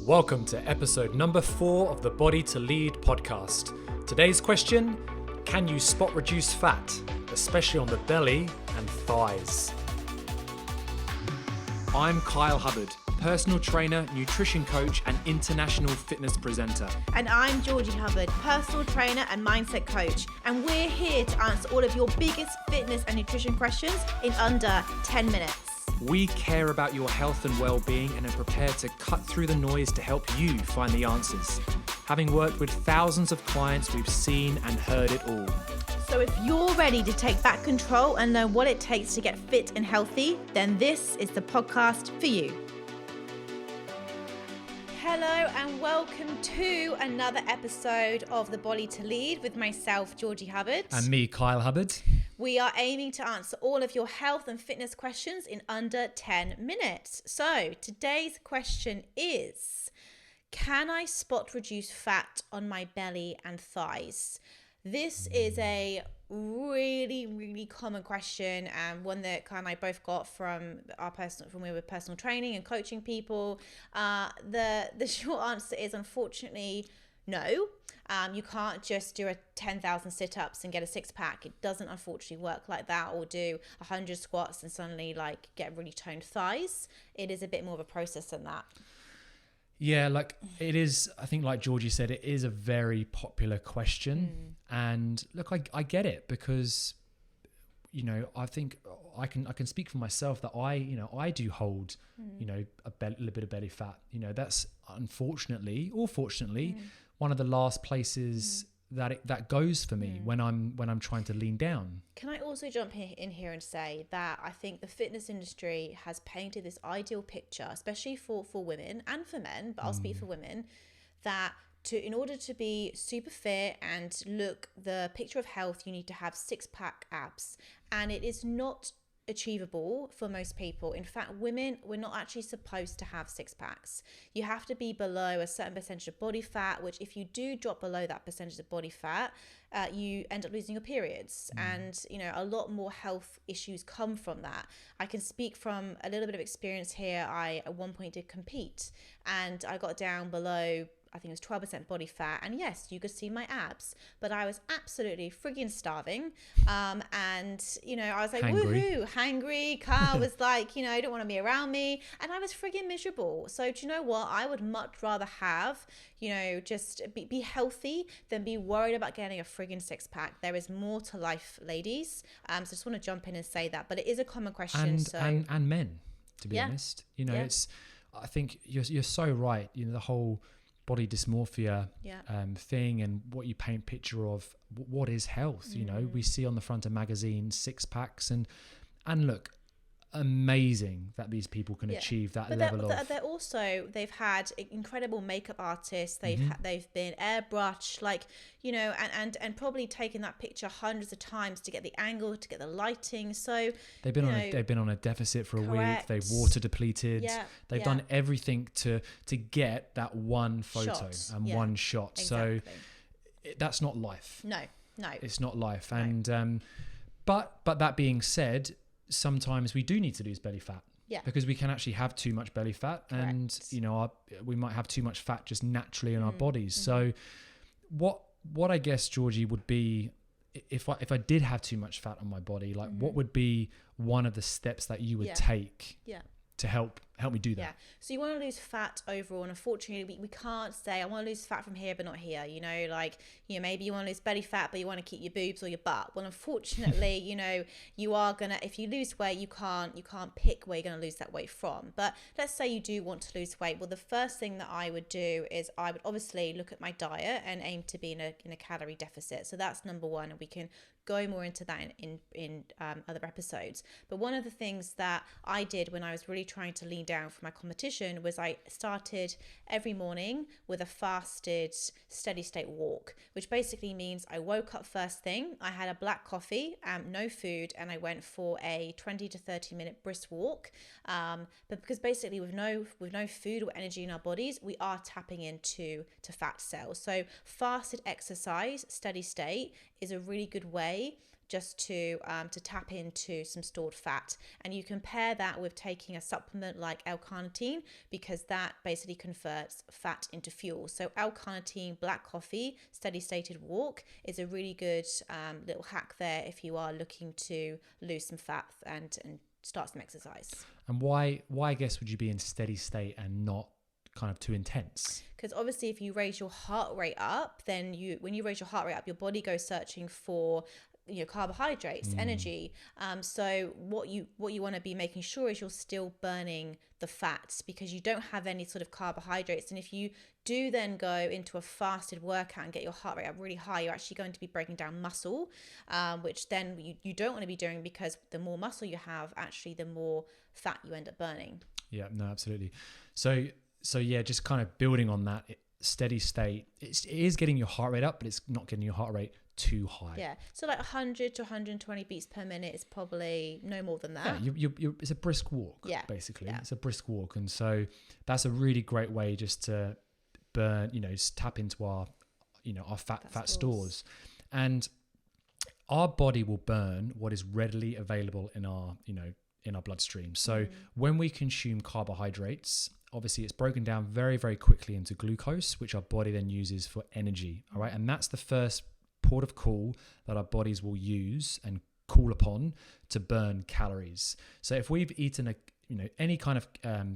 Welcome to episode number 4 of the Body to Lead podcast. Today's question, can you spot reduced fat, especially on the belly and thighs? I'm Kyle Hubbard, personal trainer, nutrition coach, and international fitness presenter. And I'm Georgie Hubbard, personal trainer and mindset coach. And we're here to answer all of your biggest fitness and nutrition questions in under 10 minutes. We care about your health and well-being and are prepared to cut through the noise to help you find the answers. Having worked with thousands of clients, we've seen and heard it all. So if you're ready to take back control and know what it takes to get fit and healthy, then this is the podcast for you. Hello and welcome to another episode of The Body to Lead with myself, Georgie Hubbard. And me, Kyle Hubbard. We are aiming to answer all of your health and fitness questions in under 10 minutes. So today's question is, can I spot reduced fat on my belly and thighs? This is a really common question, and one that Kyle and I both got from when we were personal training and coaching people. The short answer is unfortunately no. You can't just do a 10,000 sit-ups and get a six-pack. It doesn't unfortunately work like that, or do 100 squats and suddenly get really toned thighs. It is a bit more of a process than that. Yeah, it is, I think like Georgie said, it is a very popular question. And look, I get it because, I think I can speak for myself that I do hold, a little bit of belly fat. That's unfortunately or fortunately one of the last places that goes for me when I'm trying to lean down. Can I also jump in here and say that I think the fitness industry has painted this ideal picture, especially for women and for men, but I'll speak for women, that in order to be super fit and look the picture of health, you need to have six-pack abs, and it is not achievable for most people. In fact, women, we're not actually supposed to have six packs. You have to be below a certain percentage of body fat, which if you do drop below that percentage of body fat, you end up losing your periods. And, a lot more health issues come from that. I can speak from a little bit of experience here. I at one point did compete and I got down below, I think it was 12% body fat, and yes, you could see my abs, but I was absolutely friggin' starving. And I was like, woohoo, hangry. Carl was like, you don't want to be around me, and I was friggin' miserable. So do you know what? I would much rather have, just be healthy than be worried about getting a friggin' six-pack. There is more to life, ladies. So I just want to jump in and say that, but it is a common question. And men, to be honest, it's. I think you're so right. The whole body dysmorphia thing, and what you paint picture of what is health. We see on the front of magazines six packs, and look, amazing that these people can achieve that level of. They've had incredible makeup artists. They've been airbrushed, and probably taken that picture hundreds of times to get the angle, to get the lighting. So they've been on a deficit for a week. They've water depleted. Yeah, they've done everything to get that one photo and one shot. Exactly. So that's not life. No, it's not life. No. And but that being said, sometimes we do need to lose belly fat. Yeah. Because we can actually have too much belly fat. Correct. And we might have too much fat just naturally in our bodies. So what I guess, Georgie, would be if I did have too much fat on my body, what would be one of the steps that you would take to help me do that? Yeah. So you want to lose fat overall, and unfortunately we can't say I want to lose fat from here but not here. Maybe you want to lose belly fat but you want to keep your boobs or your butt. Well, unfortunately, you are gonna, if you lose weight, you can't pick where you're gonna lose that weight from. But let's say you do want to lose weight. Well, the first thing that I would do is I would obviously look at my diet and aim to be in a calorie deficit. So that's number one, and we can go more into that in other episodes. But one of the things that I did when I was really trying to lean down for my competition was I started every morning with a fasted steady state walk, which basically means I woke up first thing, I had a black coffee, no food, and I went for a 20 to 30 minute brisk walk. But because basically with no food or energy in our bodies, we are tapping into fat cells. So fasted exercise, steady state, is a really good way just to tap into some stored fat. And you compare that with taking a supplement like L-carnitine, because that basically converts fat into fuel. So L-carnitine black coffee, steady stated walk, is a really good little hack there if you are looking to lose some fat and start some exercise. And why I guess would you be in steady state and not kind of too intense? Because obviously if you raise your heart rate up, then when you raise your heart rate up, your body goes searching for carbohydrates, energy. So what you want to be making sure is you're still burning the fats, because you don't have any sort of carbohydrates. And if you do then go into a fasted workout and get your heart rate up really high, you're actually going to be breaking down muscle, which then you don't want to be doing, because the more muscle you have, actually the more fat you end up burning. Yeah, no, absolutely. So yeah, just kind of building on that steady state, it is getting your heart rate up, but it's not getting your heart rate too high. Yeah, so like 100 to 120 beats per minute is probably no more than that. Yeah, it's a brisk walk. Yeah, basically, yeah. It's a brisk walk, and so that's a really great way just to burn, tap into our fat stores, and our body will burn what is readily available in our bloodstream. So when we consume carbohydrates, obviously it's broken down very, very quickly into glucose, which our body then uses for energy. All right. And that's the first port of call that our bodies will use and call upon to burn calories. So if we've eaten any kind of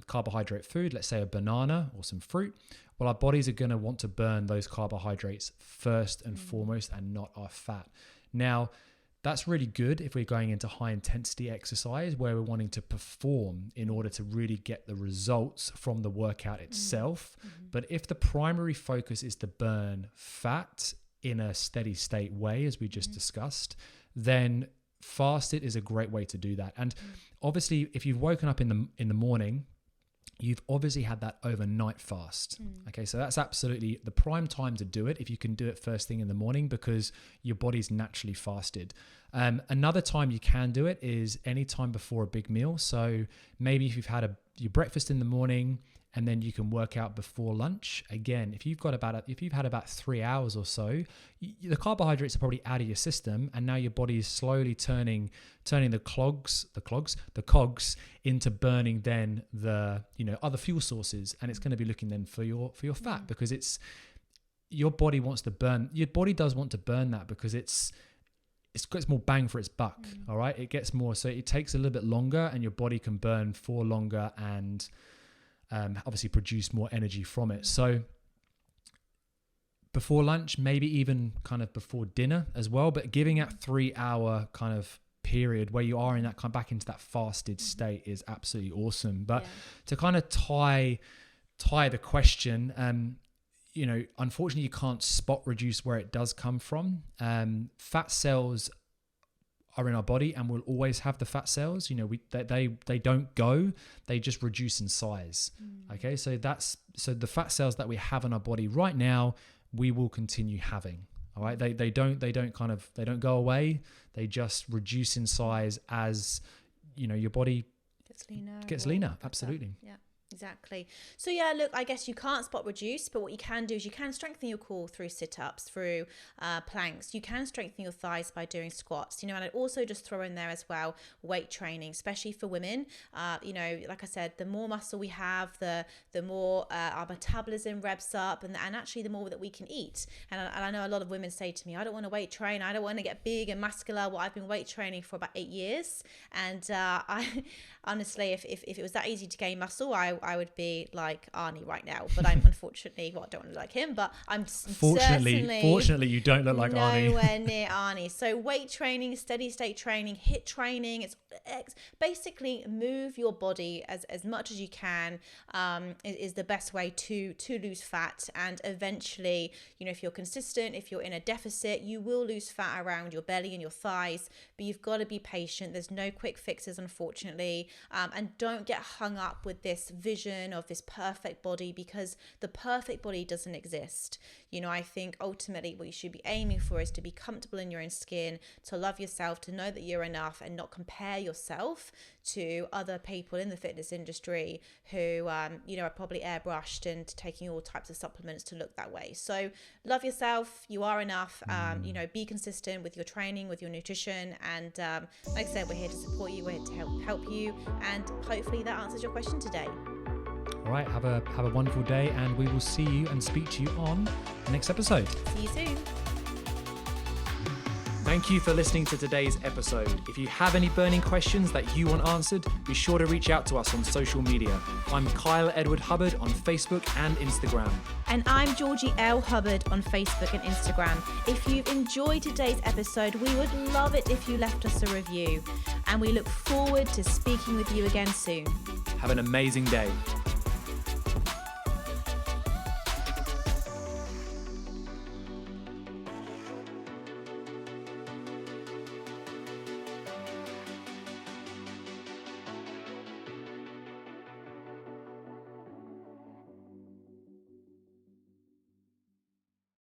carbohydrate food, let's say a banana or some fruit, well, our bodies are going to want to burn those carbohydrates first and foremost, and not our fat. Now, that's really good if we're going into high intensity exercise where we're wanting to perform in order to really get the results from the workout itself. But if the primary focus is to burn fat in a steady state way, as we just discussed, then fasted is a great way to do that. And obviously, if you've woken up in the morning, you've obviously had that overnight fast. Okay, so that's absolutely the prime time to do it if you can do it first thing in the morning, because your body's naturally fasted. Another time you can do it is any time before a big meal. So maybe if you've had your breakfast in the morning, and then you can work out before lunch. Again, if you've had about 3 hours or so, the carbohydrates are probably out of your system, and now your body is slowly turning the cogs into burning then the other fuel sources, and it's going to be looking then for your fat, because it's your body wants to burn. Your body does want to burn that because it's got more bang for its buck. All right, it gets more, so it takes a little bit longer, and your body can burn for longer and obviously produce more energy from it. So before lunch, maybe even kind of before dinner as well, but giving that 3 hour kind of period where you are in that kind of back into that fasted state is absolutely awesome. But to kind of tie the question, unfortunately you can't spot reduce where it does come from. Fat cells are in our body and we'll always have the fat cells. They don't go, they just reduce in size. Okay, so the fat cells that we have in our body right now, we will continue having. All right, they don't go away, they just reduce in size as your body gets leaner. Absolutely. Yeah. Exactly. So yeah, look, I guess you can't spot reduce, but what you can do is you can strengthen your core through sit-ups, through planks. You can strengthen your thighs by doing squats, and I'd also just throw in there as well weight training, especially for women. Like I said, the more muscle we have, the more our metabolism revs up, and actually the more that we can eat. And I know a lot of women say to me, I don't want to weight train, I don't want to get big and muscular. Well, I've been weight training for about 8 years, and I honestly, if it was that easy to gain muscle, I would be like Arnie right now, but I'm unfortunately, I don't want to look like him, but I'm fortunately you don't look like Arnie. Nowhere near Arnie. So weight training, steady state training, HIIT training, it's basically move your body as much as you can, is the best way to lose fat. And eventually, if you're consistent, if you're in a deficit, you will lose fat around your belly and your thighs, but you've got to be patient. There's no quick fixes, unfortunately. And don't get hung up with this vision of this perfect body, because the perfect body doesn't exist. I think ultimately what you should be aiming for is to be comfortable in your own skin, to love yourself, to know that you're enough, and not compare yourself to other people in the fitness industry who, are probably airbrushed and taking all types of supplements to look that way. So love yourself. You are enough. Be consistent with your training, with your nutrition. And like I said, we're here to support you. We're here to help you. And hopefully that answers your question today. All right, have a wonderful day, and we will see you and speak to you on the next episode. See you soon. Thank you for listening to today's episode. If you have any burning questions that you want answered, be sure to reach out to us on social media. I'm Kyle Edward Hubbard on Facebook and Instagram. And I'm Georgie L. Hubbard on Facebook and Instagram. If you've enjoyed today's episode, we would love it if you left us a review. And we look forward to speaking with you again soon. Have an amazing day.